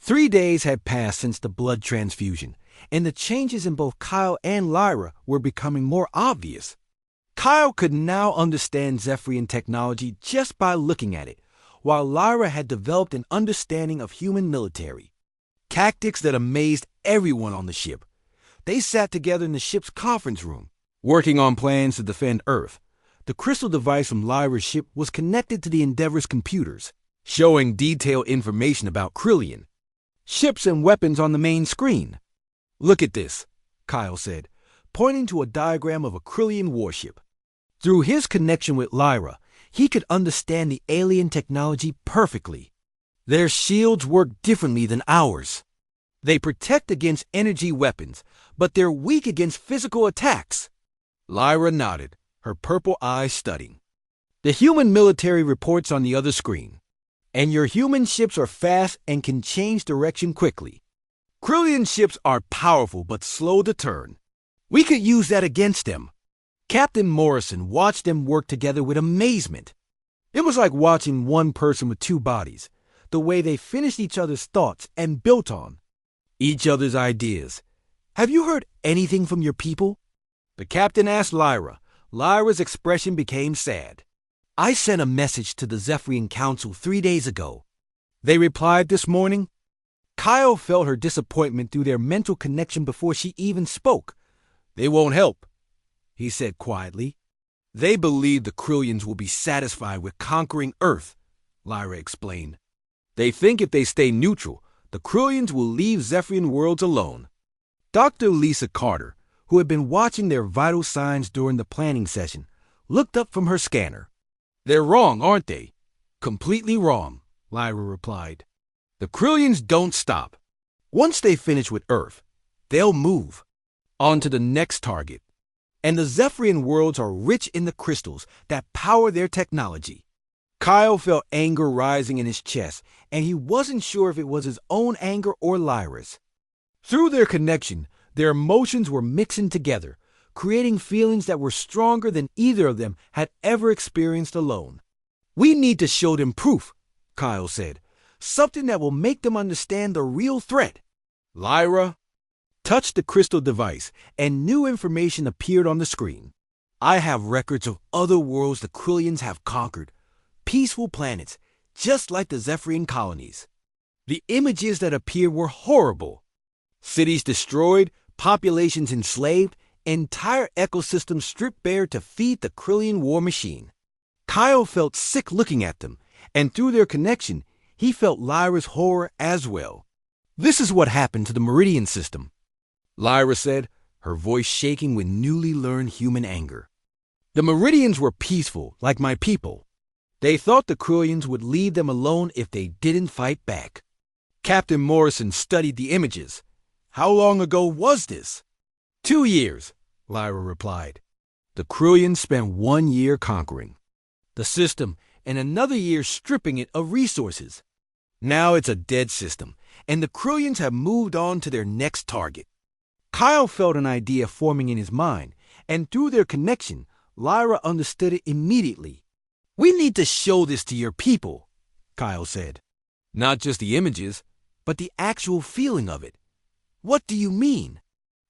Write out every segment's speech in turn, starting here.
3 days had passed since the blood transfusion, and the changes in both Kyle and Lyra were becoming more obvious. Kyle could now understand Zephyrian technology just by looking at it, while Lyra had developed an understanding of human military. Tactics that amazed everyone on the ship. They sat together in the ship's conference room, working on plans to defend Earth. The crystal device from Lyra's ship was connected to the Endeavor's computers, showing detailed information about Krillian, ships and weapons on the main screen. "Look at this," Kyle said, pointing to a diagram of a Krillian warship. Through his connection with Lyra, he could understand the alien technology perfectly. Their shields work differently than ours. They protect against energy weapons, but they're weak against physical attacks. Lyra nodded, her purple eyes studying. "The human military reports on the other screen, and your human ships are fast and can change direction quickly. Krillian ships are powerful but slow to turn. We could use that against them." Captain Morrison watched them work together with amazement. It was like watching one person with two bodies, the way they finished each other's thoughts and built on each other's ideas. "Have you heard anything from your people?" The captain asked Lyra. Lyra's expression became sad. "I sent a message to the Zephyrian Council 3 days ago. They replied this morning." Kyle felt her disappointment through their mental connection before she even spoke. "They won't help," he said quietly. "They believe the Krillians will be satisfied with conquering Earth," Lyra explained. "They think if they stay neutral, the Krillians will leave Zephyrian worlds alone." Dr. Lisa Carter, who had been watching their vital signs during the planning session, looked up from her scanner. "They're wrong, aren't they?" "Completely wrong," Lyra replied. "The Krillians don't stop. Once they finish with Earth, they'll move on to the next target. And the Zephyrian worlds are rich in the crystals that power their technology." Kyle felt anger rising in his chest, and he wasn't sure if it was his own anger or Lyra's. Through their connection, their emotions were mixing together, creating feelings that were stronger than either of them had ever experienced alone. "We need to show them proof," Kyle said, "something that will make them understand the real threat." Lyra touched the crystal device, and new information appeared on the screen. "I have records of other worlds the Krillians have conquered. Peaceful planets, just like the Zephyrian colonies. The images that appeared were horrible. Cities destroyed, populations enslaved, entire ecosystems stripped bare to feed the Krillian war machine." Kyle felt sick looking at them, and through their connection, he felt Lyra's horror as well. "This is what happened to the Meridian system," Lyra said, her voice shaking with newly learned human anger. "The Meridians were peaceful, like my people. They thought the Krillians would leave them alone if they didn't fight back." Captain Morrison studied the images. "How long ago was this?" 2 years, Lyra replied. "The Krillians spent 1 year conquering the system and another year stripping it of resources. Now it's a dead system, and the Krillians have moved on to their next target." Kyle felt an idea forming in his mind, and through their connection, Lyra understood it immediately. "We need to show this to your people," Kyle said. "Not just the images, but the actual feeling of it." "What do you mean?"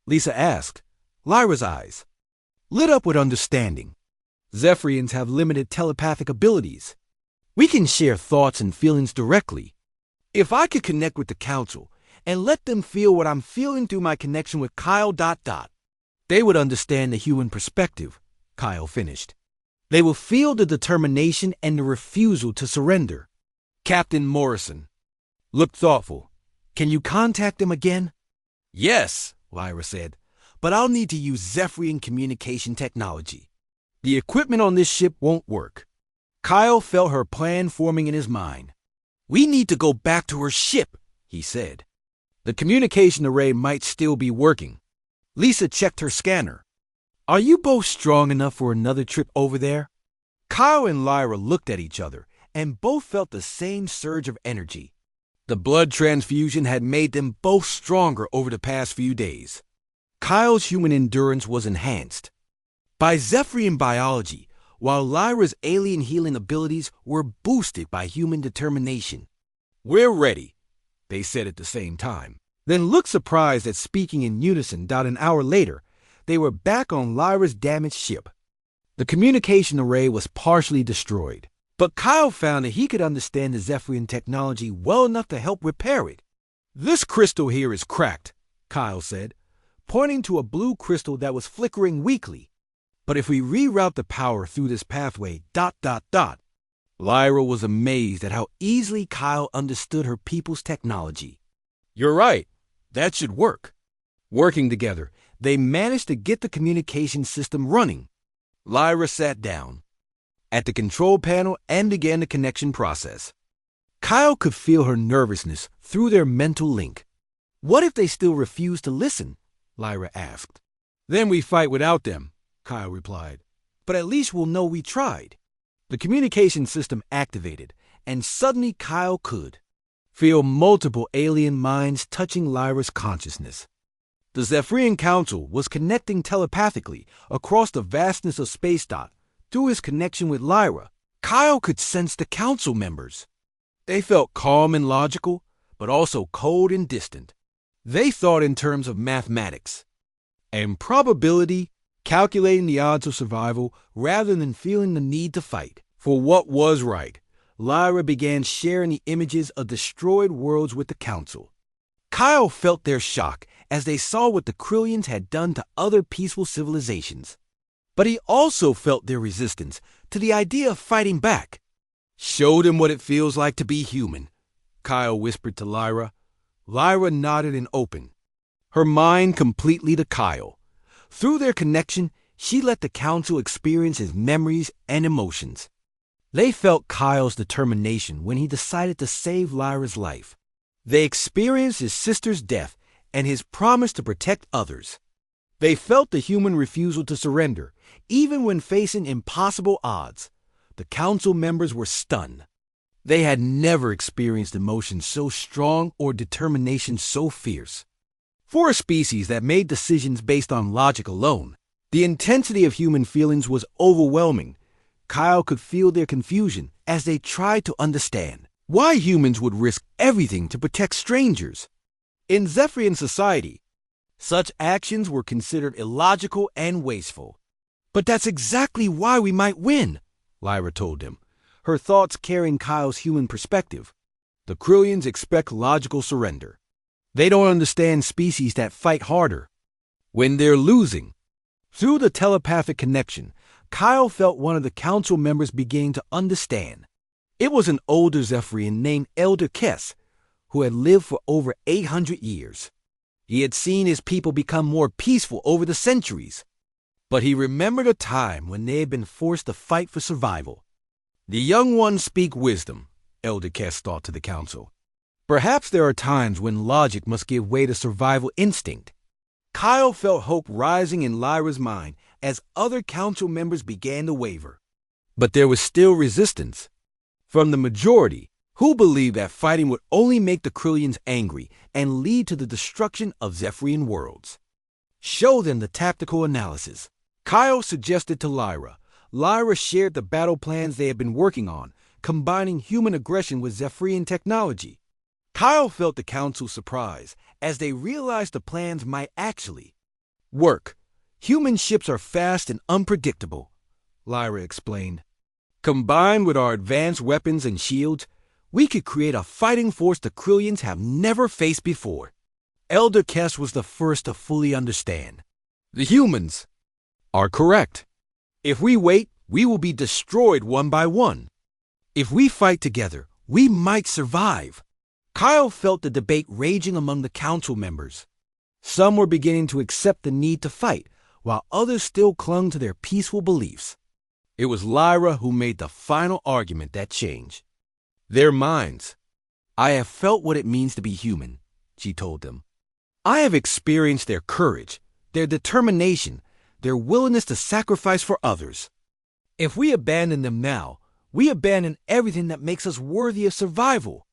Lisa asked. Lyra's eyes lit up with understanding. "Zephyrians have limited telepathic abilities. We can share thoughts and feelings directly. If I could connect with the Council and let them feel what I'm feeling through my connection with Kyle ... they would understand the human perspective," Kyle finished. "They will feel the determination and the refusal to surrender." Captain Morrison looked thoughtful. "Can you contact them again?" "Yes," Lyra said, "but I'll need to use Zephyrian communication technology. The equipment on this ship won't work." Kyle felt her plan forming in his mind. "We need to go back to her ship," he said. "The communication array might still be working." Lisa checked her scanner. "Are you both strong enough for another trip over there?" Kyle and Lyra looked at each other, and both felt the same surge of energy. The blood transfusion had made them both stronger over the past few days. Kyle's human endurance was enhanced by Zephyrian biology, while Lyra's alien healing abilities were boosted by human determination. "We're ready," they said at the same time, then looked surprised at speaking in unison. An hour later, they were back on Lyra's damaged ship. The communication array was partially destroyed, but Kyle found that he could understand the Zephyrian technology well enough to help repair it. "This crystal here is cracked," Kyle said, pointing to a blue crystal that was flickering weakly. "But if we reroute the power through this pathway, ... Lyra was amazed at how easily Kyle understood her people's technology. "You're right. That should work." Working together, they managed to get the communication system running. Lyra sat down at the control panel and began the connection process. Kyle could feel her nervousness through their mental link. "What if they still refuse to listen?" Lyra asked. "Then we fight without them," Kyle replied. "But at least we'll know we tried." The communication system activated, and suddenly Kyle could feel multiple alien minds touching Lyra's consciousness. The Zephyrian Council was connecting telepathically across the vastness of space. Through his connection with Lyra, Kyle could sense the council members. They felt calm and logical, but also cold and distant. They thought in terms of mathematics and probability, calculating the odds of survival rather than feeling the need to fight for what was right. Lyra began sharing the images of destroyed worlds with the council. Kyle felt their shock as they saw what the Krillians had done to other peaceful civilizations. But he also felt their resistance to the idea of fighting back. "Show them what it feels like to be human," Kyle whispered to Lyra. Lyra nodded and opened her mind completely to Kyle. Through their connection, she let the council experience his memories and emotions. They felt Kyle's determination when he decided to save Lyra's life. They experienced his sister's death and his promise to protect others. They felt the human refusal to surrender, even when facing impossible odds. The council members were stunned. They had never experienced emotions so strong or determination so fierce. For a species that made decisions based on logic alone, the intensity of human feelings was overwhelming. Kyle could feel their confusion as they tried to understand why humans would risk everything to protect strangers. In Zephyrian society, such actions were considered illogical and wasteful. "But that's exactly why we might win," Lyra told him, her thoughts carrying Kyle's human perspective. "The Krillians expect logical surrender. They don't understand species that fight harder when they're losing." Through the telepathic connection, Kyle felt one of the council members beginning to understand. It was an older Zephyrian named Elder Kess, who had lived for over 800 years. He had seen his people become more peaceful over the centuries. But he remembered a time when they had been forced to fight for survival. "The young ones speak wisdom," Elder Kess thought to the council. "Perhaps there are times when logic must give way to survival instinct." Kyle felt hope rising in Lyra's mind as other council members began to waver. But there was still resistance from the majority, who believed that fighting would only make the Krillians angry and lead to the destruction of Zephyrian worlds. "Show them the tactical analysis," Kyle suggested to Lyra. Lyra shared the battle plans they had been working on, combining human aggression with Zephyrian technology. Kyle felt the council's surprise as they realized the plans might actually work. "Human ships are fast and unpredictable," Lyra explained. "Combined with our advanced weapons and shields, we could create a fighting force the Krillians have never faced before." Elder Kess was the first to fully understand. "The humans are correct. If we wait, we will be destroyed one by one. If we fight together, we might survive." Kyle felt the debate raging among the council members. Some were beginning to accept the need to fight, while others still clung to their peaceful beliefs. It was Lyra who made the final argument that changed their minds. "I have felt what it means to be human," she told them. "I have experienced their courage, their determination, their willingness to sacrifice for others. If we abandon them now, we abandon everything that makes us worthy of survival."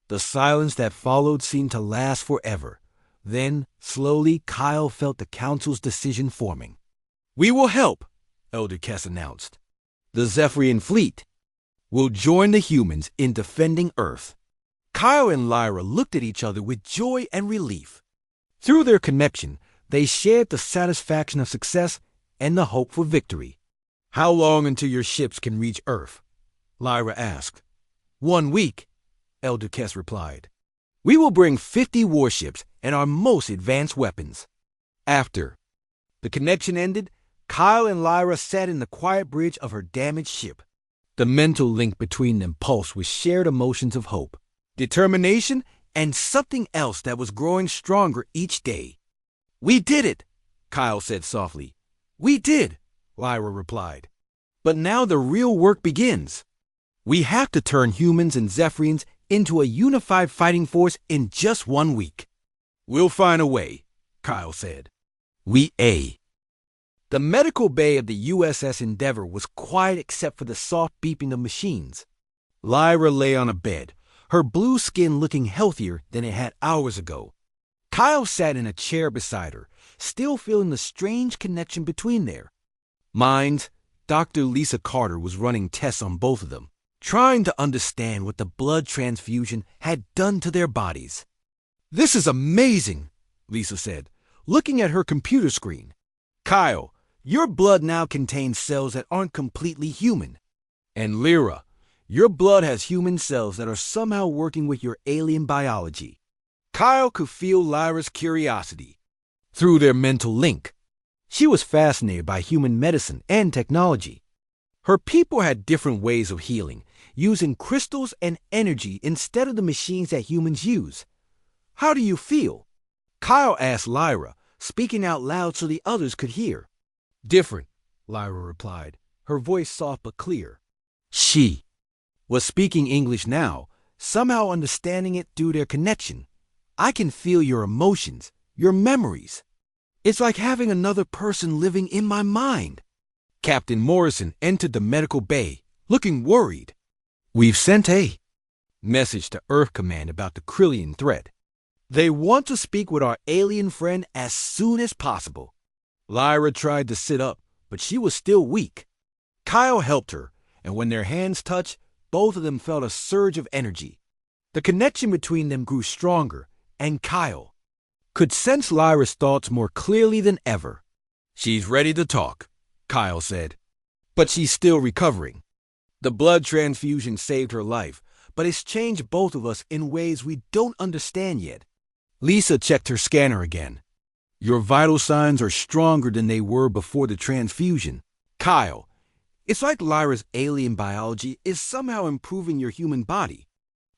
The silence that followed seemed to last forever. Then, slowly, Kyle felt the council's decision forming. "We will help," Elder Kess announced. "The Zephyrian fleet will join the humans in defending Earth." Kyle and Lyra looked at each other with joy and relief. Through their connection, they shared the satisfaction of success and the hope for victory. "How long until your ships can reach Earth?" Lyra asked. "1 week," Elder Kess replied. "We will bring 50 warships and our most advanced weapons." After the connection ended, Kyle and Lyra sat in the quiet bridge of her damaged ship. The mental link between them pulsed with shared emotions of hope, determination, and something else that was growing stronger each day. "We did it," Kyle said softly. "We did," Lyra replied. "But now the real work begins. We have to turn humans and Zephyrians into a unified fighting force in just 1 week." "We'll find a way," Kyle said. The medical bay of the USS Endeavour was quiet except for the soft beeping of machines. Lyra lay on a bed, her blue skin looking healthier than it had hours ago. Kyle sat in a chair beside her, still feeling the strange connection between their minds. Dr. Lisa Carter was running tests on both of them, trying to understand what the blood transfusion had done to their bodies. "This is amazing," Lisa said, looking at her computer screen. "Kyle, your blood now contains cells that aren't completely human. And Lyra, your blood has human cells that are somehow working with your alien biology." Kyle could feel Lyra's curiosity through their mental link. She was fascinated by human medicine and technology. Her people had different ways of healing, using crystals and energy instead of the machines that humans use. "How do you feel?" Kyle asked Lyra, speaking out loud so the others could hear. "Different," Lyra replied, her voice soft but clear. She was speaking English now, somehow understanding it through their connection. "I can feel your emotions, your memories. It's like having another person living in my mind." Captain Morrison entered the medical bay, looking worried. "We've sent a message to Earth Command about the Krillian threat. They want to speak with our alien friend as soon as possible." Lyra tried to sit up, but she was still weak. Kyle helped her, and when their hands touched, both of them felt a surge of energy. The connection between them grew stronger, and Kyle could sense Lyra's thoughts more clearly than ever. "She's ready to talk," Kyle said, "but she's still recovering. The blood transfusion saved her life, but it's changed both of us in ways we don't understand yet." Lisa checked her scanner again. "Your vital signs are stronger than they were before the transfusion." "Kyle, it's like Lyra's alien biology is somehow improving your human body."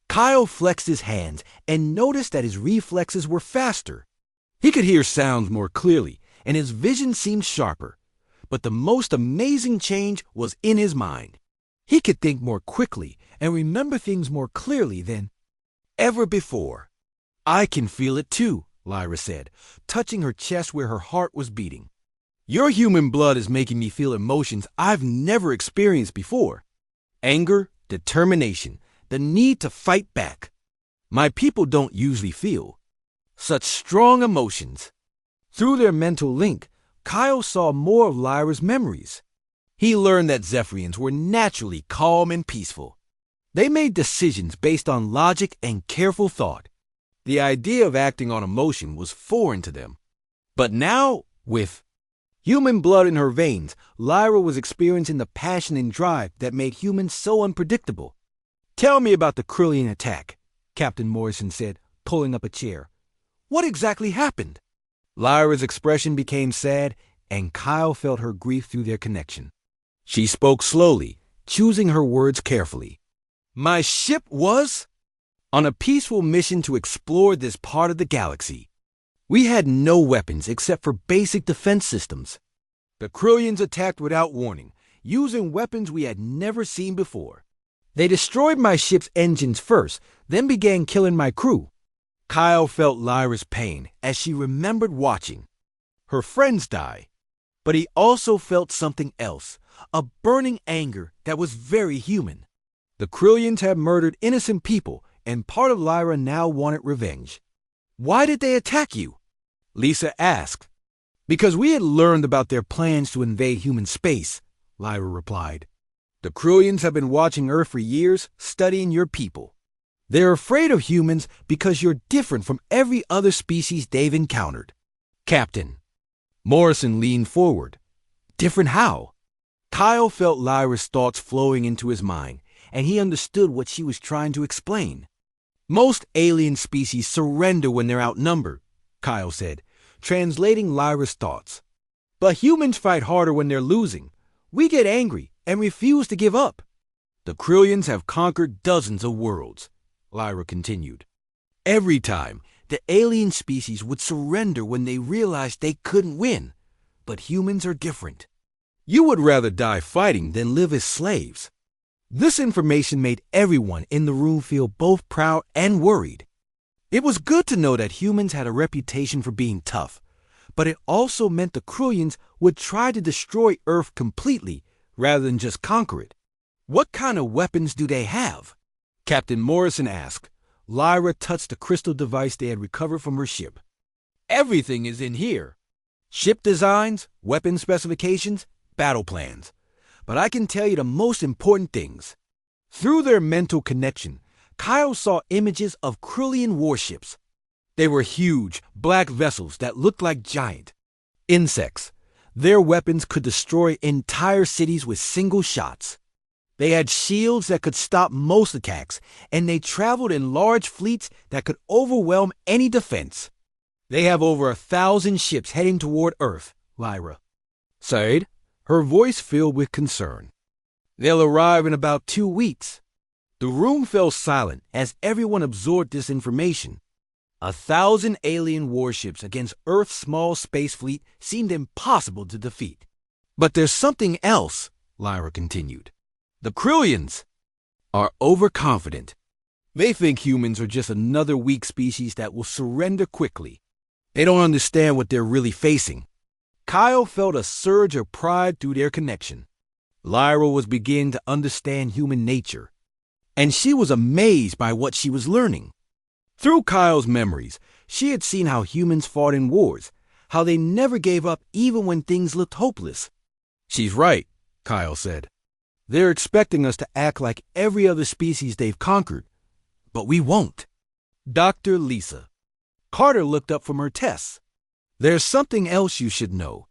Kyle flexed his hands and noticed that his reflexes were faster. He could hear sounds more clearly, and his vision seemed sharper. But the most amazing change was in his mind. He could think more quickly and remember things more clearly than ever before. "I can feel it too," Lyra said, touching her chest where her heart was beating. "Your human blood is making me feel emotions I've never experienced before. Anger, determination, the need to fight back. My people don't usually feel such strong emotions." Through their mental link, Kyle saw more of Lyra's memories. He learned that Zephyrians were naturally calm and peaceful. They made decisions based on logic and careful thought. The idea of acting on emotion was foreign to them. But now, with human blood in her veins, Lyra was experiencing the passion and drive that made humans so unpredictable. "Tell me about the Krillian attack," Captain Morrison said, pulling up a chair. "What exactly happened?" Lyra's expression became sad, and Kyle felt her grief through their connection. She spoke slowly, choosing her words carefully. "My ship was on a peaceful mission to explore this part of the galaxy. We had no weapons except for basic defense systems. The Krillians attacked without warning, using weapons we had never seen before. They destroyed my ship's engines first, then began killing my crew." Kyle felt Lyra's pain as she remembered watching her friends die. But he also felt something else, a burning anger that was very human. The Krillians had murdered innocent people, and part of Lyra now wanted revenge. "Why did they attack you?" Lisa asked. "Because we had learned about their plans to invade human space," Lyra replied. "The Krillians have been watching Earth for years, studying your people. They're afraid of humans because you're different from every other species they've encountered. Captain. Morrison leaned forward. Different how? Kyle felt Lyra's thoughts flowing into his mind, and he understood what she was trying to explain. Most alien species surrender when they're outnumbered, Kyle said, translating Lyra's thoughts. But humans fight harder when they're losing. We get angry and refuse to give up. The Krillians have conquered dozens of worlds, Lyra continued. Every time, the alien species would surrender when they realized they couldn't win. But humans are different. You would rather die fighting than live as slaves. This information made everyone in the room feel both proud and worried. It was good to know that humans had a reputation for being tough, but it also meant the Krillians would try to destroy Earth completely rather than just conquer it. What kind of weapons do they have? Captain Morrison asked. Lyra touched the crystal device they had recovered from her ship. Everything is in here. Ship designs, weapon specifications, battle plans. But I can tell you the most important things. Through their mental connection, Kyle saw images of Krillian warships. They were huge, black vessels that looked like giant insects. Their weapons could destroy entire cities with single shots. They had shields that could stop most attacks, and they traveled in large fleets that could overwhelm any defense. They have over 1,000 ships heading toward Earth, Lyra said, her voice filled with concern. They'll arrive in about 2 weeks. The room fell silent as everyone absorbed this information. 1,000 alien warships against Earth's small space fleet seemed impossible to defeat. But there's something else, Lyra continued. The Krillians are overconfident. They think humans are just another weak species that will surrender quickly. They don't understand what they're really facing. Kyle felt a surge of pride through their connection. Lyra was beginning to understand human nature, and she was amazed by what she was learning. Through Kyle's memories, she had seen how humans fought in wars, how they never gave up even when things looked hopeless. She's right, Kyle said. They're expecting us to act like every other species they've conquered, but we won't. Dr. Lisa. Carter looked up from her tests. There's something else you should know.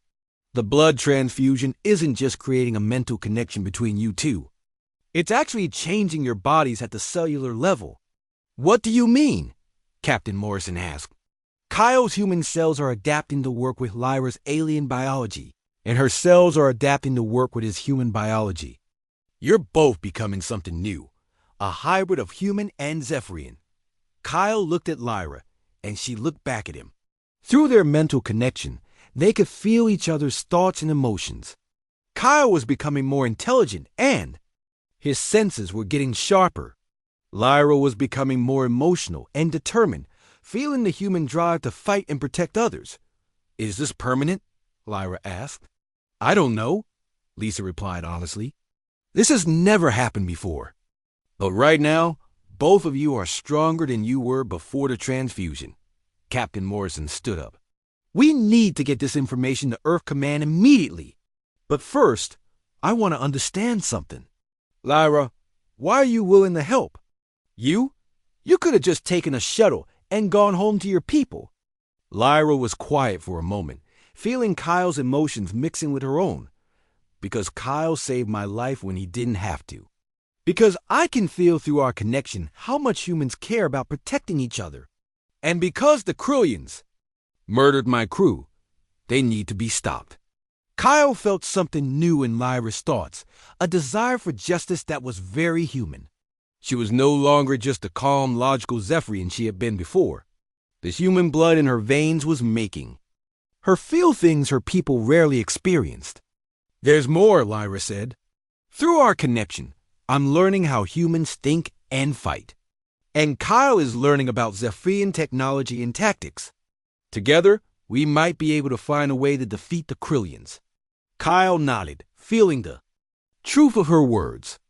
The blood transfusion isn't just creating a mental connection between you two. It's actually changing your bodies at the cellular level. What do you mean? Captain Morrison asked. Kyle's human cells are adapting to work with Lyra's alien biology, and her cells are adapting to work with his human biology. You're both becoming something new, a hybrid of human and Zephyrian. Kyle looked at Lyra, and she looked back at him. Through their mental connection, they could feel each other's thoughts and emotions. Kyle was becoming more intelligent, and his senses were getting sharper. Lyra was becoming more emotional and determined, feeling the human drive to fight and protect others. Is this permanent? Lyra asked. I don't know, Lisa replied honestly. This has never happened before. But right now, both of you are stronger than you were before the transfusion. Captain Morrison stood up. We need to get this information to Earth Command immediately. But first, I want to understand something. Lyra, why are you willing to help? You could have just taken a shuttle and gone home to your people. Lyra was quiet for a moment, feeling Kyle's emotions mixing with her own. Because Kyle saved my life when he didn't have to. Because I can feel through our connection how much humans care about protecting each other. And because the Krillians murdered my crew, they need to be stopped. Kyle felt something new in Lyra's thoughts, a desire for justice that was very human. She was no longer just the calm, logical Zephyrian she had been before. The human blood in her veins was making her feel things her people rarely experienced. There's more, Lyra said. Through our connection, I'm learning how humans think and fight. And Kyle is learning about Zephyrian technology and tactics. Together, we might be able to find a way to defeat the Krillians. Kyle nodded, feeling the truth of her words.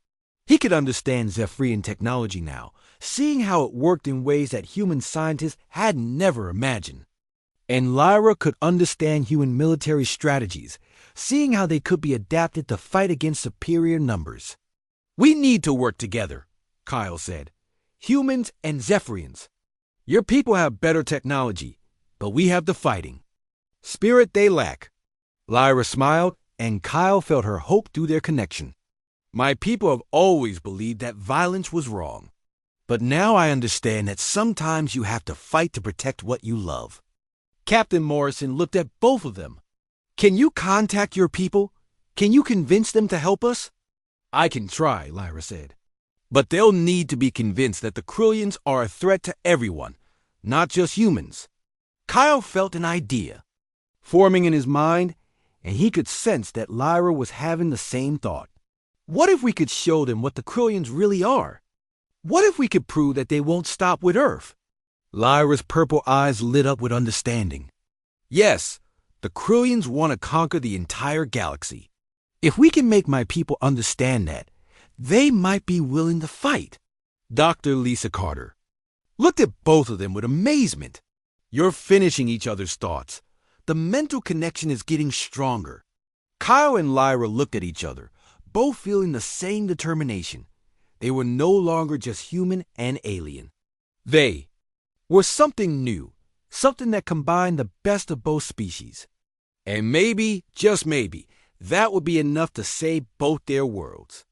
He could understand Zephyrian technology now, seeing how it worked in ways that human scientists had never imagined. And Lyra could understand human military strategies, seeing how they could be adapted to fight against superior numbers. We need to work together, Kyle said. Humans and Zephyrians. Your people have better technology, but we have the fighting spirit they lack. Lyra smiled, and Kyle felt her hope through their connection. My people have always believed that violence was wrong. But now I understand that sometimes you have to fight to protect what you love. Captain Morrison looked at both of them. Can you contact your people? Can you convince them to help us? I can try, Lyra said. But they'll need to be convinced that the Krillians are a threat to everyone, not just humans. Kyle felt an idea forming in his mind, and he could sense that Lyra was having the same thought. What if we could show them what the Krillians really are? What if we could prove that they won't stop with Earth? Lyra's purple eyes lit up with understanding. Yes, the Krillians want to conquer the entire galaxy. If we can make my people understand that, they might be willing to fight. Dr. Lisa Carter looked at both of them with amazement. You're finishing each other's thoughts. The mental connection is getting stronger. Kyle and Lyra looked at each other, both feeling the same determination. They were no longer just human and alien. They were something new, something that combined the best of both species. And maybe, just maybe, that would be enough to save both their worlds.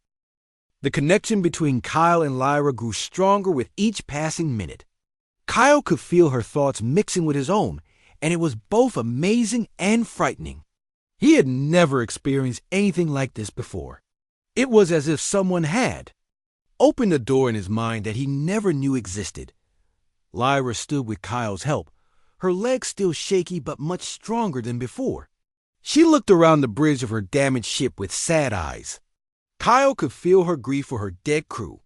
The connection between Kyle and Lyra grew stronger with each passing minute. Kyle could feel her thoughts mixing with his own, and it was both amazing and frightening. He had never experienced anything like this before. It was as if someone had opened a door in his mind that he never knew existed. Lyra stood with Kyle's help, her legs still shaky but much stronger than before. She looked around the bridge of her damaged ship with sad eyes. Kyle could feel her grief for her dead crew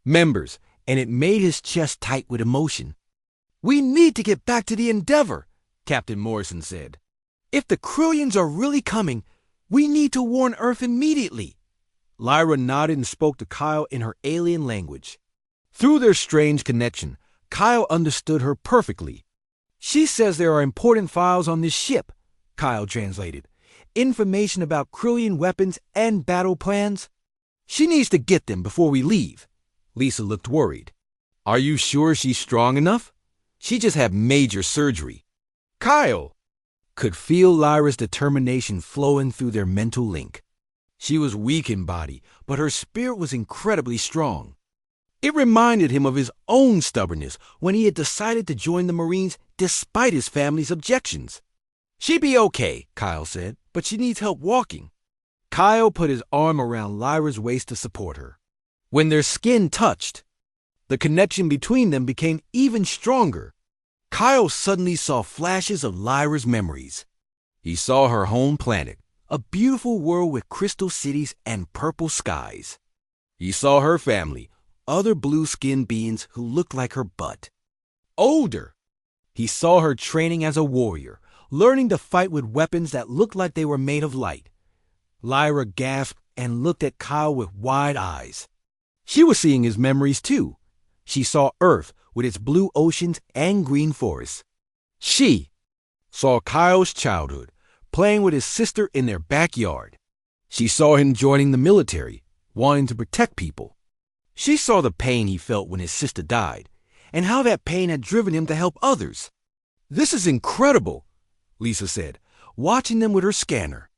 members, and it made his chest tight with emotion. We need to get back to the Endeavor, Captain Morrison said. If the Krillians are really coming, we need to warn Earth immediately. Lyra nodded and spoke to Kyle in her alien language. Through their strange connection, Kyle understood her perfectly. She says there are important files on this ship, Kyle translated. Information about Krillian weapons and battle plans. She needs to get them before we leave. Lisa looked worried. Are you sure she's strong enough? She just had major surgery. Kyle could feel Lyra's determination flowing through their mental link. She was weak in body, but her spirit was incredibly strong. It reminded him of his own stubbornness when he had decided to join the Marines despite his family's objections. She'd be okay, Kyle said, but she needs help walking. Kyle put his arm around Lyra's waist to support her. When their skin touched, the connection between them became even stronger. Kyle suddenly saw flashes of Lyra's memories. He saw her home planet, a beautiful world with crystal cities and purple skies. He saw her family, other blue-skinned beings who looked like her butt. Older, he saw her training as a warrior, learning to fight with weapons that looked like they were made of light. Lyra gasped and looked at Kyle with wide eyes. She was seeing his memories too. She saw Earth with its blue oceans and green forests. She saw Kyle's childhood, playing with his sister in their backyard. She saw him joining the military, wanting to protect people. She saw the pain he felt when his sister died, and how that pain had driven him to help others. This is incredible, Lisa said, watching them with her scanner.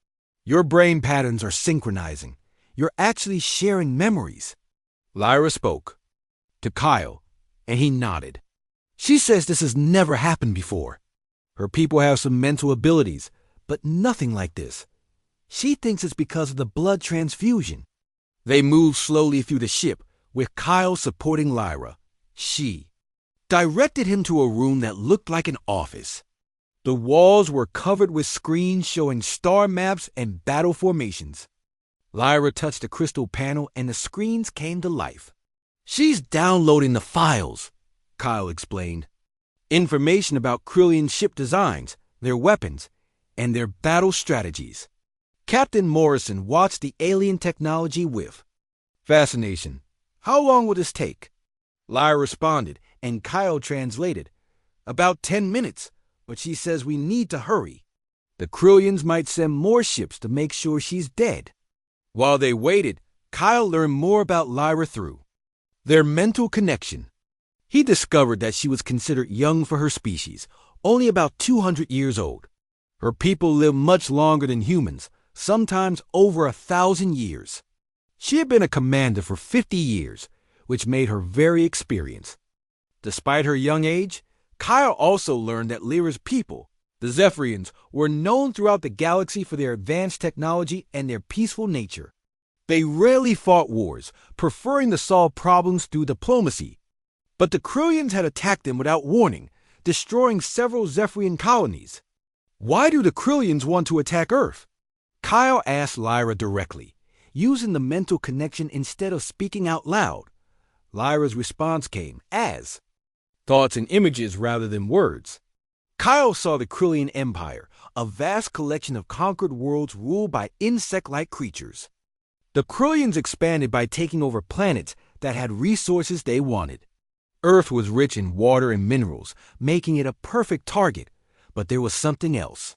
Your brain patterns are synchronizing. You're actually sharing memories. Lyra spoke to Kyle, and he nodded. She says this has never happened before. Her people have some mental abilities, but nothing like this. She thinks it's because of the blood transfusion. They moved slowly through the ship, with Kyle supporting Lyra. She directed him to a room that looked like an office. The walls were covered with screens showing star maps and battle formations. Lyra touched a crystal panel and the screens came to life. She's downloading the files, Kyle explained. Information about Krillian ship designs, their weapons, and their battle strategies. Captain Morrison watched the alien technology with fascination. How long will this take? Lyra responded, and Kyle translated. About 10 minutes, but she says we need to hurry. The Krillians might send more ships to make sure she's dead. While they waited, Kyle learned more about Lyra through their mental connection. He discovered that she was considered young for her species, only about 200 years old. Her people lived much longer than humans, sometimes over 1,000 years. She had been a commander for 50 years, which made her very experienced. Despite her young age, Kyle also learned that Lyra's people, the Zephyrians, were known throughout the galaxy for their advanced technology and their peaceful nature. They rarely fought wars, preferring to solve problems through diplomacy. But the Krillians had attacked them without warning, destroying several Zephyrian colonies. Why do the Krillians want to attack Earth? Kyle asked Lyra directly, using the mental connection instead of speaking out loud. Lyra's response came as thoughts and images rather than words. Kyle saw the Krillian Empire, a vast collection of conquered worlds ruled by insect-like creatures. The Krillians expanded by taking over planets that had resources they wanted. Earth was rich in water and minerals, making it a perfect target, but there was something else.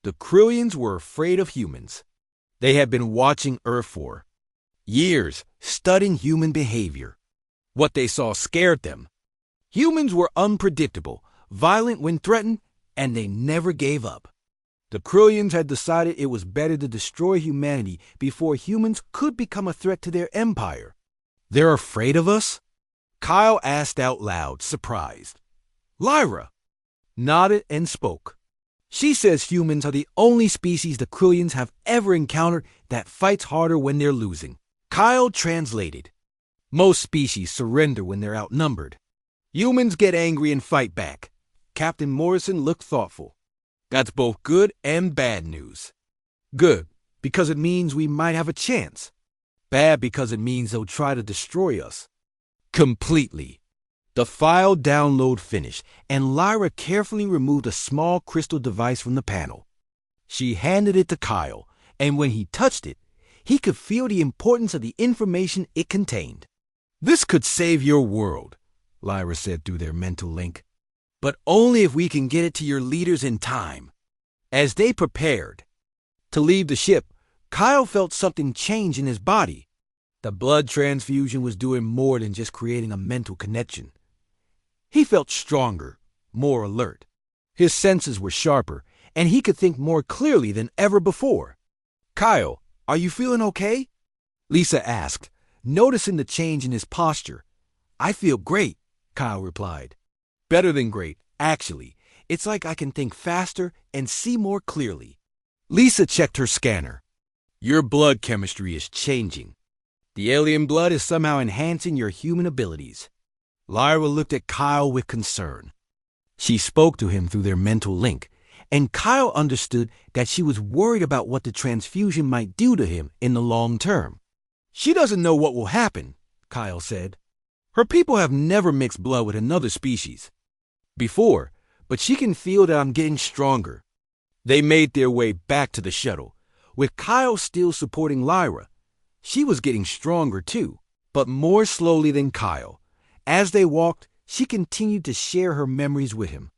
The Krillians were afraid of humans. They had been watching Earth for years, studying human behavior. What they saw scared them. Humans were unpredictable, violent when threatened, and they never gave up. The Krillians had decided it was better to destroy humanity before humans could become a threat to their empire. They're afraid of us? Kyle asked out loud, surprised. Lyra nodded and spoke. She says humans are the only species the Krillians have ever encountered that fights harder when they're losing. Kyle translated. Most species surrender when they're outnumbered. Humans get angry and fight back. Captain Morrison looked thoughtful. That's both good and bad news. Good, because it means we might have a chance. Bad, because it means they'll try to destroy us. Completely. The file download finished, and Lyra carefully removed a small crystal device from the panel. She handed it to Kyle, and when he touched it, he could feel the importance of the information it contained. This could save your world, Lyra said through their mental link. But only if we can get it to your leaders in time. As they prepared to leave the ship, Kyle felt something change in his body. The blood transfusion was doing more than just creating a mental connection. He felt stronger, more alert. His senses were sharper, and he could think more clearly than ever before. Kyle, are you feeling okay? Lisa asked, noticing the change in his posture. I feel great, Kyle replied. Better than great, actually. It's like I can think faster and see more clearly. Lisa checked her scanner. Your blood chemistry is changing. The alien blood is somehow enhancing your human abilities. Lyra looked at Kyle with concern. She spoke to him through their mental link, and Kyle understood that she was worried about what the transfusion might do to him in the long term. She doesn't know what will happen, Kyle said. Her people have never mixed blood with another species before, but she can feel that I'm getting stronger. They made their way back to the shuttle, with Kyle still supporting Lyra. She was getting stronger too, but more slowly than Kyle. As they walked, she continued to share her memories with him.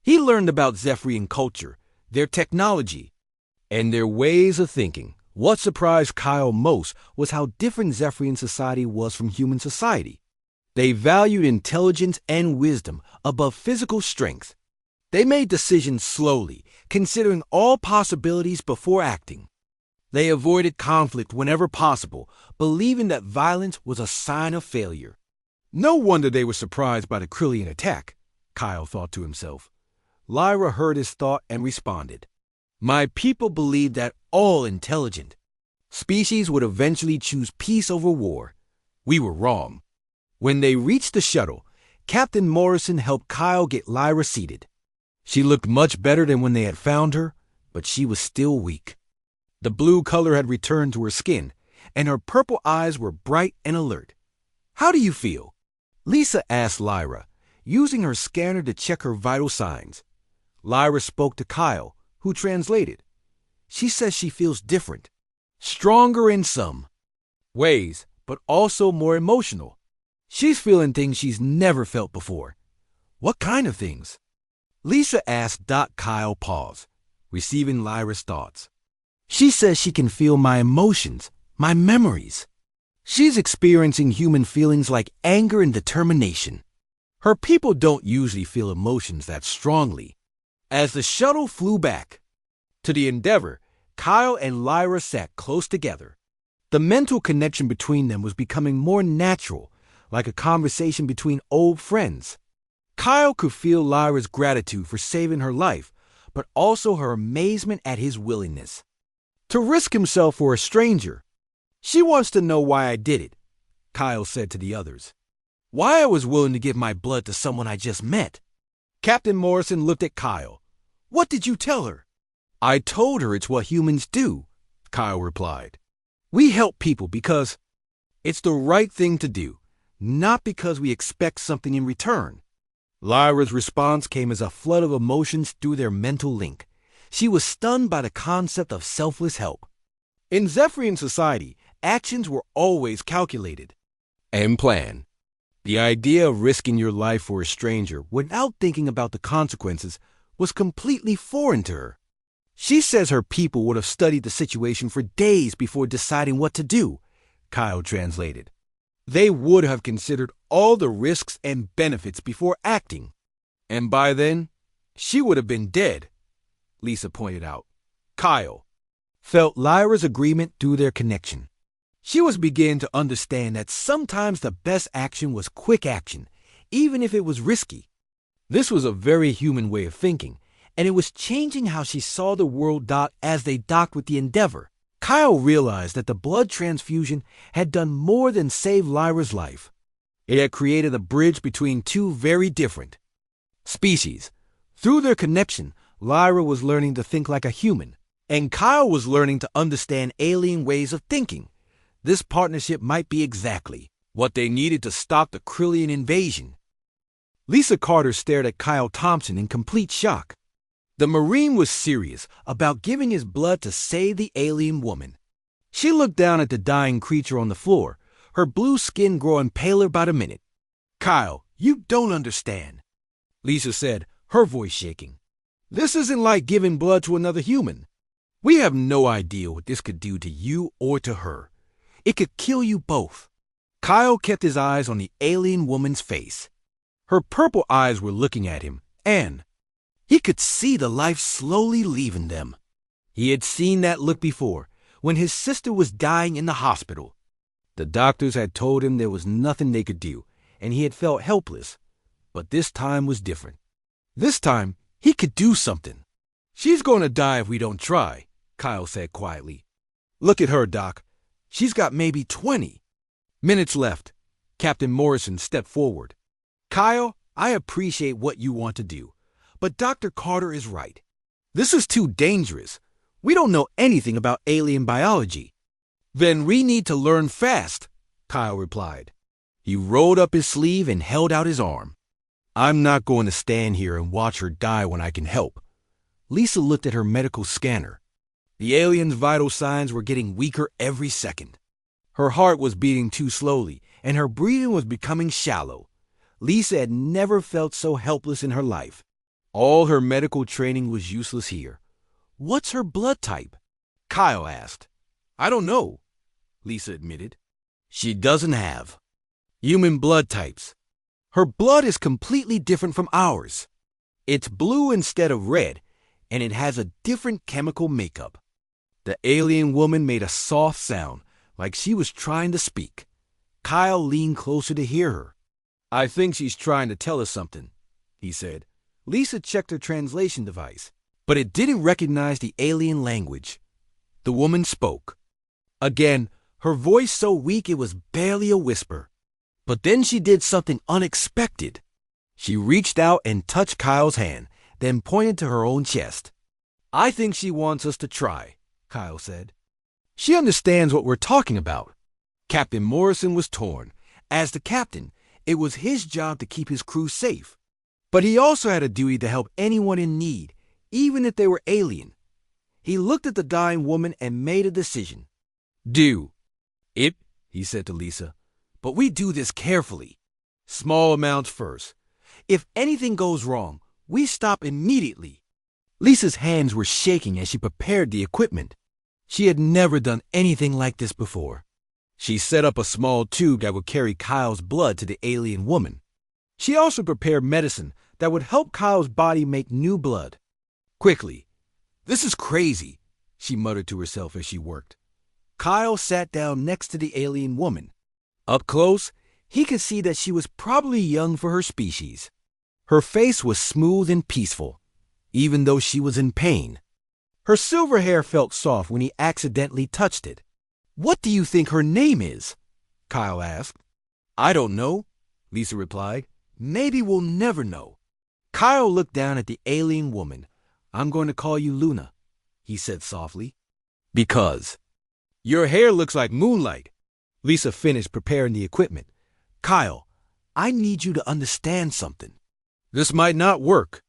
He learned about Zephyrian culture, their technology, and their ways of thinking. What surprised Kyle most was how different Zephyrian society was from human society. They valued intelligence and wisdom above physical strength. They made decisions slowly, considering all possibilities before acting. They avoided conflict whenever possible, believing that violence was a sign of failure. No wonder they were surprised by the Krillian attack, Kyle thought to himself. Lyra heard his thought and responded. My people believed that all intelligent species would eventually choose peace over war. We were wrong. When they reached the shuttle, Captain Morrison helped Kyle get Lyra seated. She looked much better than when they had found her, but she was still weak. The blue color had returned to her skin, and her purple eyes were bright and alert. How do you feel? Lisa asked Lyra, using her scanner to check her vital signs. Lyra spoke to Kyle, who translated. She says she feels different, stronger in some ways, but also more emotional. She's feeling things she's never felt before. What kind of things? Lisa asked. Kyle paused, receiving Lyra's thoughts. She says she can feel my emotions, my memories. She's experiencing human feelings like anger and determination. Her people don't usually feel emotions that strongly. As the shuttle flew back to the Endeavor, Kyle and Lyra sat close together. The mental connection between them was becoming more natural, like a conversation between old friends. Kyle could feel Lyra's gratitude for saving her life, but also her amazement at his willingness to risk himself for a stranger. "She wants to know why I did it," Kyle said to the others. "Why I was willing to give my blood to someone I just met." Captain Morrison looked at Kyle. "What did you tell her?" "I told her it's what humans do," Kyle replied. "We help people because it's the right thing to do, not because we expect something in return." Lyra's response came as a flood of emotions through their mental link. She was stunned by the concept of selfless help. In Zephyrian society, actions were always calculated and planned. The idea of risking your life for a stranger without thinking about the consequences was completely foreign to her. She says her people would have studied the situation for days before deciding what to do, Kyle translated. They would have considered all the risks and benefits before acting. And by then, she would have been dead, Lisa pointed out. Kyle felt Lyra's agreement through their connection. She was beginning to understand that sometimes the best action was quick action, even if it was risky. This was a very human way of thinking, and it was changing how she saw the world as they docked with the Endeavor. Kyle realized that the blood transfusion had done more than save Lyra's life. It had created a bridge between two very different species. Through their connection, Lyra was learning to think like a human, and Kyle was learning to understand alien ways of thinking. This partnership might be exactly what they needed to stop the Krillian invasion. Lisa Carter stared at Kyle Thompson in complete shock. The Marine was serious about giving his blood to save the alien woman. She looked down at the dying creature on the floor, her blue skin growing paler by the minute. "Kyle, you don't understand," Lisa said, her voice shaking. "This isn't like giving blood to another human. We have no idea what this could do to you or to her. It could kill you both." Kyle kept his eyes on the alien woman's face. Her purple eyes were looking at him, and he could see the life slowly leaving them. He had seen that look before, when his sister was dying in the hospital. The doctors had told him there was nothing they could do, and he had felt helpless. But this time was different. This time, he could do something. "She's going to die if we don't try," Kyle said quietly. "Look at her, Doc. She's got maybe 20 minutes left." Captain Morrison stepped forward. "Kyle, I appreciate what you want to do, but Dr. Carter is right. This is too dangerous. We don't know anything about alien biology." "Then we need to learn fast," Kyle replied. He rolled up his sleeve and held out his arm. "I'm not going to stand here and watch her die when I can help." Lisa looked at her medical scanner. The alien's vital signs were getting weaker every second. Her heart was beating too slowly, and her breathing was becoming shallow. Lisa had never felt so helpless in her life. All her medical training was useless here. "What's her blood type?" Kyle asked. "I don't know," Lisa admitted. "She doesn't have human blood types. Her blood is completely different from ours. It's blue instead of red, and it has a different chemical makeup." The alien woman made a soft sound, like she was trying to speak. Kyle leaned closer to hear her. "I think she's trying to tell us something," he said. Lisa checked her translation device, but it didn't recognize the alien language. The woman spoke. Again, her voice so weak it was barely a whisper. But then she did something unexpected. She reached out and touched Kyle's hand, then pointed to her own chest. "I think she wants us to try," Kyle said. "She understands what we're talking about." Captain Morrison was torn. As the captain, it was his job to keep his crew safe. But he also had a duty to help anyone in need, even if they were alien. He looked at the dying woman and made a decision. "Do it," he said to Lisa. "But we do this carefully. Small amounts first. If anything goes wrong, we stop immediately." Lisa's hands were shaking as she prepared the equipment. She had never done anything like this before. She set up a small tube that would carry Kyle's blood to the alien woman. She also prepared medicine that would help Kyle's body make new blood. Quickly, "This is crazy," she muttered to herself as she worked. Kyle sat down next to the alien woman. Up close, he could see that she was probably young for her species. Her face was smooth and peaceful, even though she was in pain. Her silver hair felt soft when he accidentally touched it. "What do you think her name is?" Kyle asked. "I don't know," Lisa replied. "Maybe we'll never know." Kyle looked down at the alien woman. "I'm going to call you Luna," he said softly. "Because your hair looks like moonlight." Lisa finished preparing the equipment. "Kyle, I need you to understand something. This might not work.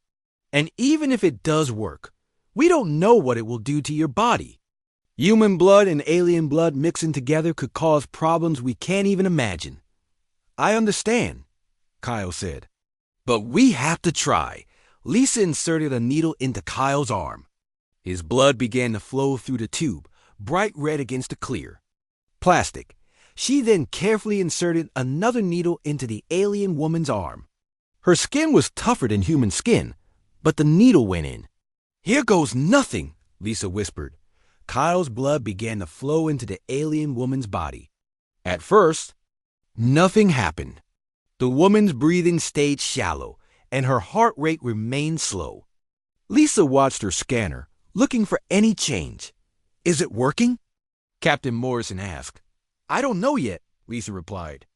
And even if it does work, we don't know what it will do to your body. Human blood and alien blood mixing together could cause problems we can't even imagine." "I understand," Kyle said. "But we have to try." Lisa inserted a needle into Kyle's arm. His blood began to flow through the tube, bright red against the clear plastic. She then carefully inserted another needle into the alien woman's arm. Her skin was tougher than human skin, but the needle went in. "Here goes nothing," Lisa whispered. Kyle's blood began to flow into the alien woman's body. At first, nothing happened. The woman's breathing stayed shallow, and her heart rate remained slow. Lisa watched her scanner, looking for any change. "Is it working?" Captain Morrison asked. "I don't know yet," Lisa replied.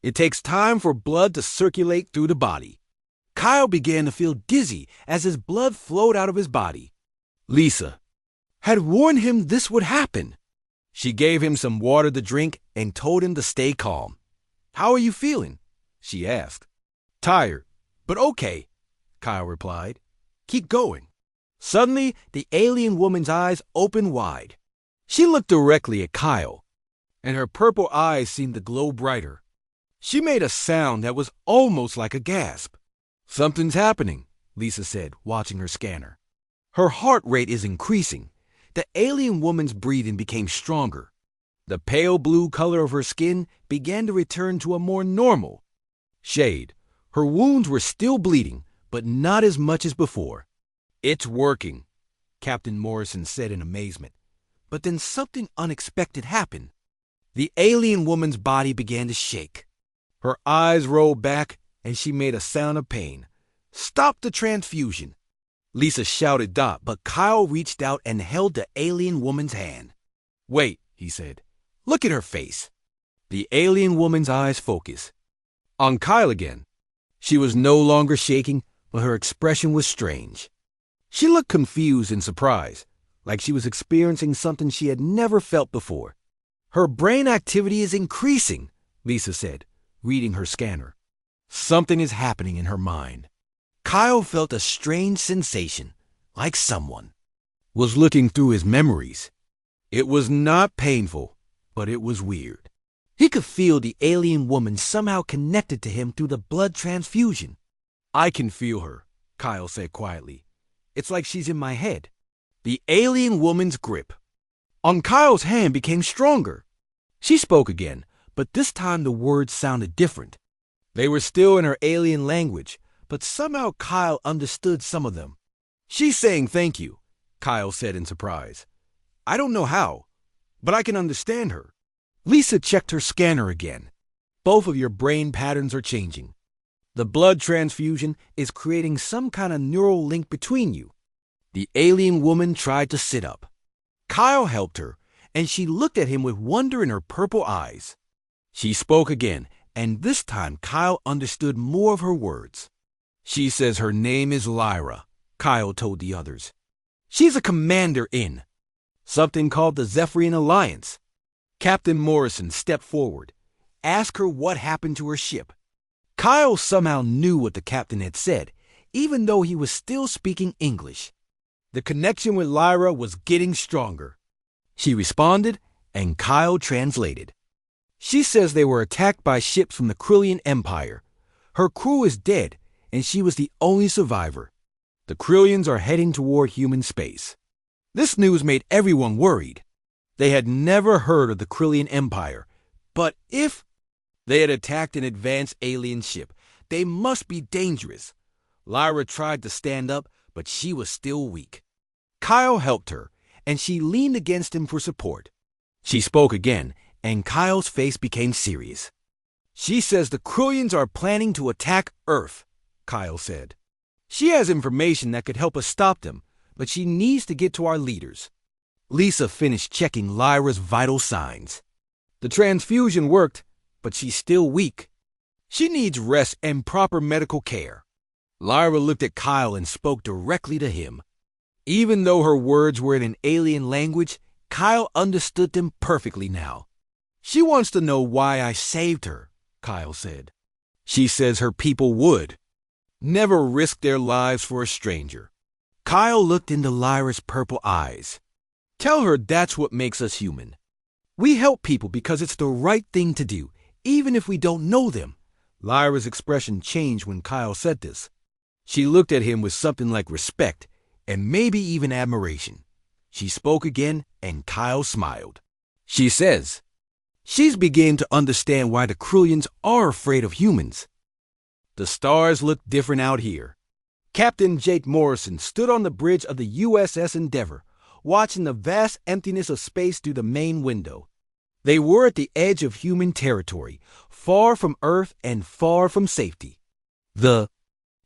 "It takes time for blood to circulate through the body." Kyle began to feel dizzy as his blood flowed out of his body. Lisa had warned him this would happen. She gave him some water to drink and told him to stay calm. "How are you feeling?" she asked. "Tired, but okay," Kyle replied. "Keep going." Suddenly, the alien woman's eyes opened wide. She looked directly at Kyle, and her purple eyes seemed to glow brighter. She made a sound that was almost like a gasp. "Something's happening," Lisa said, watching her scanner. "Her heart rate is increasing." The alien woman's breathing became stronger. The pale blue color of her skin began to return to a more normal shade. Her wounds were still bleeding, but not as much as before. "It's working," Captain Morrison said in amazement. But then something unexpected happened. The alien woman's body began to shake. Her eyes rolled back, and she made a sound of pain. "Stop the transfusion!" Lisa shouted but Kyle reached out and held the alien woman's hand. "Wait," he said. "Look at her face." The alien woman's eyes focused on Kyle again. She was no longer shaking, but her expression was strange. She looked confused and surprised, like she was experiencing something she had never felt before. "Her brain activity is increasing," Lisa said, reading her scanner. "Something is happening in her mind." Kyle felt a strange sensation, like someone was looking through his memories. It was not painful, but it was weird. He could feel the alien woman somehow connected to him through the blood transfusion. "I can feel her," Kyle said quietly. "It's like she's in my head." The alien woman's grip on Kyle's hand became stronger. She spoke again, but this time the words sounded different. They were still in her alien language, but somehow Kyle understood some of them. "She's saying thank you," Kyle said in surprise. "I don't know how, but I can understand her." Lisa checked her scanner again. "Both of your brain patterns are changing. The blood transfusion is creating some kind of neural link between you." The alien woman tried to sit up. Kyle helped her, and she looked at him with wonder in her purple eyes. She spoke again, and this time Kyle understood more of her words. "She says her name is Lyra," Kyle told the others. "She's a commander in something called the Zephyrian Alliance." Captain Morrison stepped forward. "Ask her what happened to her ship." Kyle somehow knew what the captain had said, even though he was still speaking English. The connection with Lyra was getting stronger. She responded, and Kyle translated. "She says they were attacked by ships from the Krillian Empire. Her crew is dead, and she was the only survivor. The Krillians are heading toward human space." This news made everyone worried. They had never heard of the Krillian Empire, but if they had attacked an advanced alien ship, They must be dangerous. Lyra tried to stand up, but she was still weak. Kyle helped her, and she leaned against him for support. She spoke again, and Kyle's face became serious. She says the Krillians are planning to attack Earth, Kyle said. She has information that could help us stop them, but she needs to get to our leaders. Lisa finished checking Lyra's vital signs. The transfusion worked, but she's still weak. She needs rest and proper medical care. Lyra looked at Kyle and spoke directly to him. Even though her words were in an alien language, Kyle understood them perfectly now. She wants to know why I saved her, Kyle said. She says her people would never risk their lives for a stranger. Kyle looked into Lyra's purple eyes. Tell her that's what makes us human. We help people because it's the right thing to do, even if we don't know them. Lyra's expression changed when Kyle said this. She looked at him with something like respect and maybe even admiration. She spoke again, and Kyle smiled. She says, she's beginning to understand why the Krillians are afraid of humans. The stars looked different out here. Captain Jake Morrison stood on the bridge of the USS Endeavour, watching the vast emptiness of space through the main window. They were at the edge of human territory, far from Earth and far from safety. The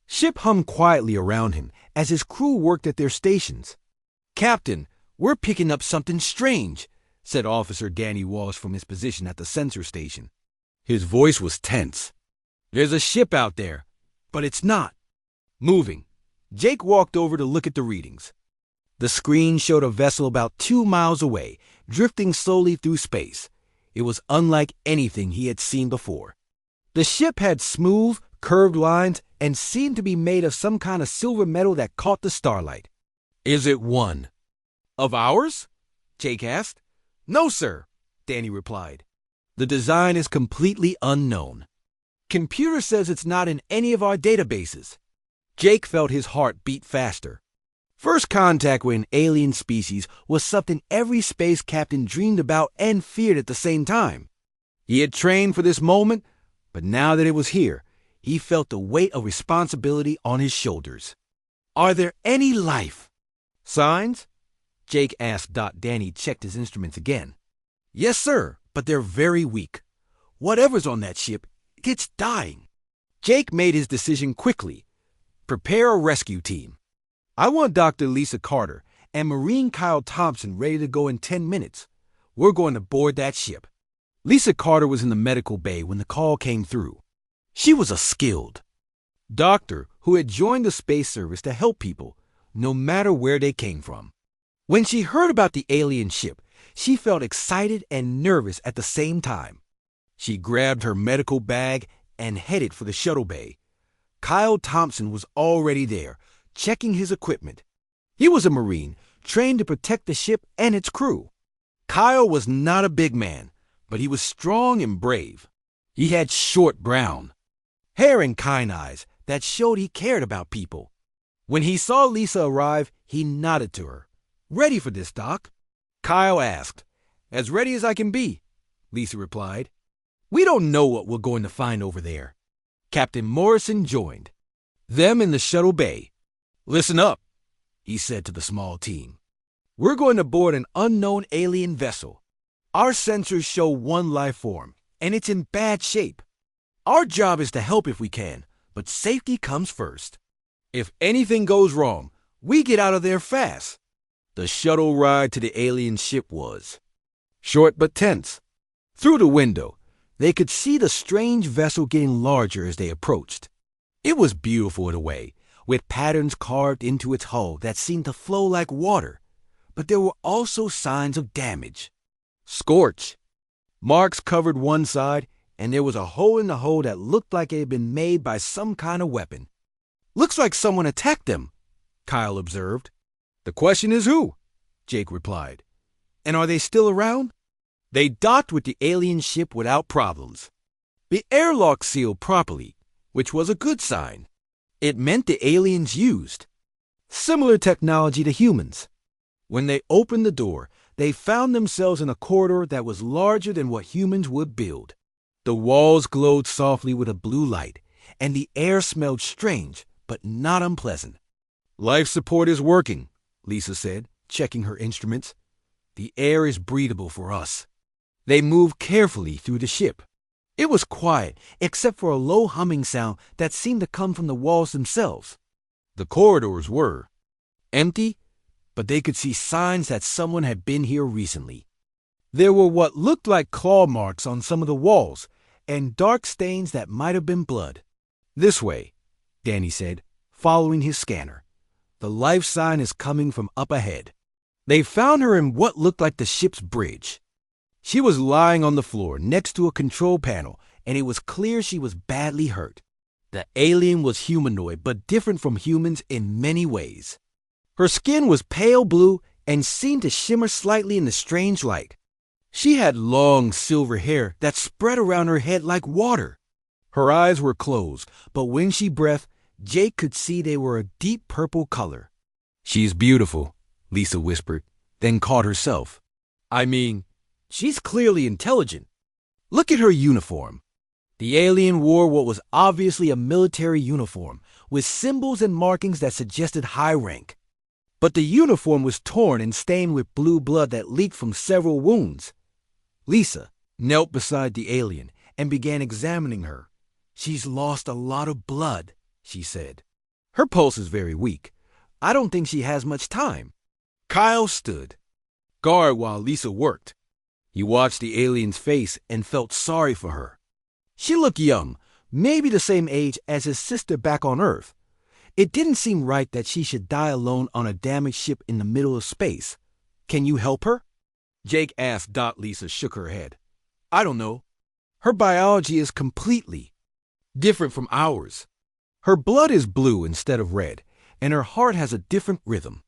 ship hummed quietly around him as his crew worked at their stations. Captain, we're picking up something strange, said Officer Danny Walsh from his position at the sensor station. His voice was tense. There's a ship out there, but it's not moving. Jake walked over to look at the readings. The screen showed a vessel about 2 miles away, drifting slowly through space. It was unlike anything he had seen before. The ship had smooth, curved lines and seemed to be made of some kind of silver metal that caught the starlight. Is it one of ours? Jake asked. No, sir, Danny replied. The design is completely unknown. Computer says it's not in any of our databases. Jake felt his heart beat faster. First contact with an alien species was something every space captain dreamed about and feared at the same time. He had trained for this moment, but now that it was here, he felt the weight of responsibility on his shoulders. Are there any life signs? Jake asked. Danny checked his instruments again. Yes, sir, but they're very weak. Whatever's on that ship, it's dying. Jake made his decision quickly. Prepare a rescue team. I want Dr. Lisa Carter and Marine Kyle Thompson ready to go in 10 minutes. We're going to board that ship. Lisa Carter was in the medical bay when the call came through. She was a skilled doctor who had joined the space service to help people, no matter where they came from. When she heard about the alien ship, she felt excited and nervous at the same time. She grabbed her medical bag and headed for the shuttle bay. Kyle Thompson was already there, checking his equipment. He was a Marine, trained to protect the ship and its crew. Kyle was not a big man, but he was strong and brave. He had short brown hair and kind eyes that showed he cared about people. When he saw Lisa arrive, he nodded to her. Ready for this, Doc? Kyle asked. As ready as I can be, Lisa replied. We don't know what we're going to find over there. Captain Morrison joined them in the shuttle bay. Listen up, he said to the small team. We're going to board an unknown alien vessel. Our sensors show one life form, and it's in bad shape. Our job is to help if we can, but safety comes first. If anything goes wrong, we get out of there fast. The shuttle ride to the alien ship was short but tense. Through the window, they could see the strange vessel getting larger as they approached. It was beautiful in a way, with patterns carved into its hull that seemed to flow like water. But there were also signs of damage. Scorch. Marks covered one side, and there was a hole in the hull that looked like it had been made by some kind of weapon. Looks like someone attacked them, Kyle observed. The question is who? Jake replied. And are they still around? They docked with the alien ship without problems. The airlock sealed properly, which was a good sign. It meant the aliens used similar technology to humans. When they opened the door, they found themselves in a corridor that was larger than what humans would build. The walls glowed softly with a blue light, and the air smelled strange, but not unpleasant. "Life support is working," Lisa said, checking her instruments. "The air is breathable for us." They moved carefully through the ship. It was quiet, except for a low humming sound that seemed to come from the walls themselves. The corridors were empty, but they could see signs that someone had been here recently. There were what looked like claw marks on some of the walls, and dark stains that might have been blood. "This way," Danny said, following his scanner. "The life sign is coming from up ahead." They found her in what looked like the ship's bridge. She was lying on the floor next to a control panel, and it was clear she was badly hurt. The alien was humanoid, but different from humans in many ways. Her skin was pale blue and seemed to shimmer slightly in the strange light. She had long silver hair that spread around her head like water. Her eyes were closed, but when she breathed, Jake could see they were a deep purple color. "She's beautiful," Lisa whispered, then caught herself. "I mean, she's clearly intelligent. Look at her uniform." The alien wore what was obviously a military uniform, with symbols and markings that suggested high rank. But the uniform was torn and stained with blue blood that leaked from several wounds. Lisa knelt beside the alien and began examining her. "She's lost a lot of blood," she said. "Her pulse is very weak. I don't think she has much time." Kyle stood guard while Lisa worked. He watched the alien's face and felt sorry for her. She looked young, maybe the same age as his sister back on Earth. It didn't seem right that she should die alone on a damaged ship in the middle of space. "Can you help her?" Jake asked. Lisa shook her head. "I don't know. Her biology is completely different from ours. Her blood is blue instead of red, and her heart has a different rhythm.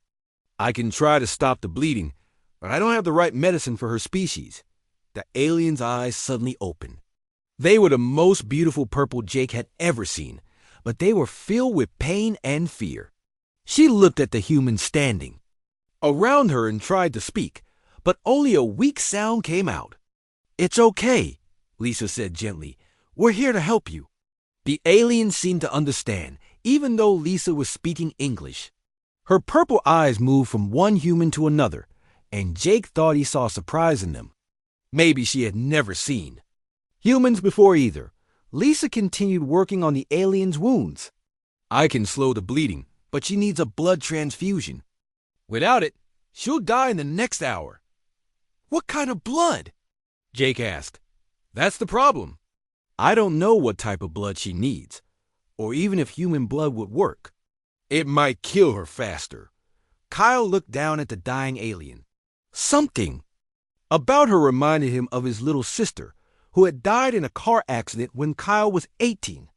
I can try to stop the bleeding, but I don't have the right medicine for her species." The alien's eyes suddenly opened. They were the most beautiful purple Jake had ever seen, but they were filled with pain and fear. She looked at the human standing around her and tried to speak, but only a weak sound came out. "It's okay," Lisa said gently. "We're here to help you." The alien seemed to understand, even though Lisa was speaking English. Her purple eyes moved from one human to another, and Jake thought he saw surprise in them. Maybe she had never seen humans before either. Lisa continued working on the alien's wounds. "I can slow the bleeding, but she needs a blood transfusion. Without it, she'll die in the next hour." "What kind of blood?" Jake asked. "That's the problem. I don't know what type of blood she needs, or even if human blood would work. It might kill her faster." Kyle looked down at the dying alien. Something about her reminded him of his little sister, who had died in a car accident when Kyle was 18.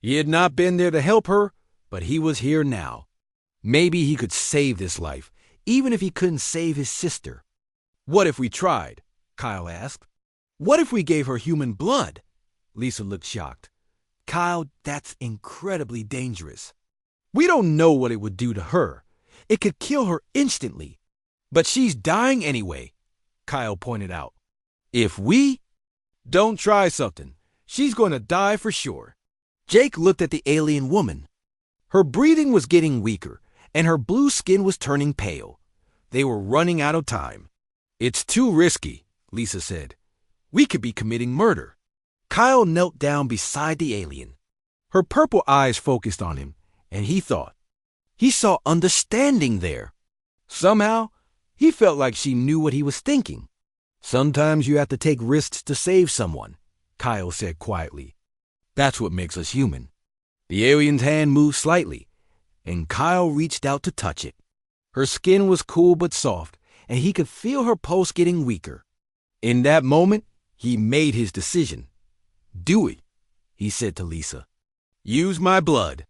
He had not been there to help her, but he was here now. Maybe he could save this life, even if he couldn't save his sister. "What if we tried?" Kyle asked. "What if we gave her human blood?" Lisa looked shocked. "Kyle, that's incredibly dangerous. We don't know what it would do to her. It could kill her instantly." "But she's dying anyway," Kyle pointed out. "If we don't try something, she's going to die for sure." Jake looked at the alien woman. Her breathing was getting weaker, and her blue skin was turning pale. They were running out of time. "It's too risky," Lisa said. "We could be committing murder." Kyle knelt down beside the alien. Her purple eyes focused on him, and he thought he saw understanding there. Somehow, he felt like she knew what he was thinking. "Sometimes you have to take risks to save someone," Kyle said quietly. "That's what makes us human." The alien's hand moved slightly, and Kyle reached out to touch it. Her skin was cool but soft, and he could feel her pulse getting weaker. In that moment, he made his decision. "Do it," he said to Lisa. "Use my blood."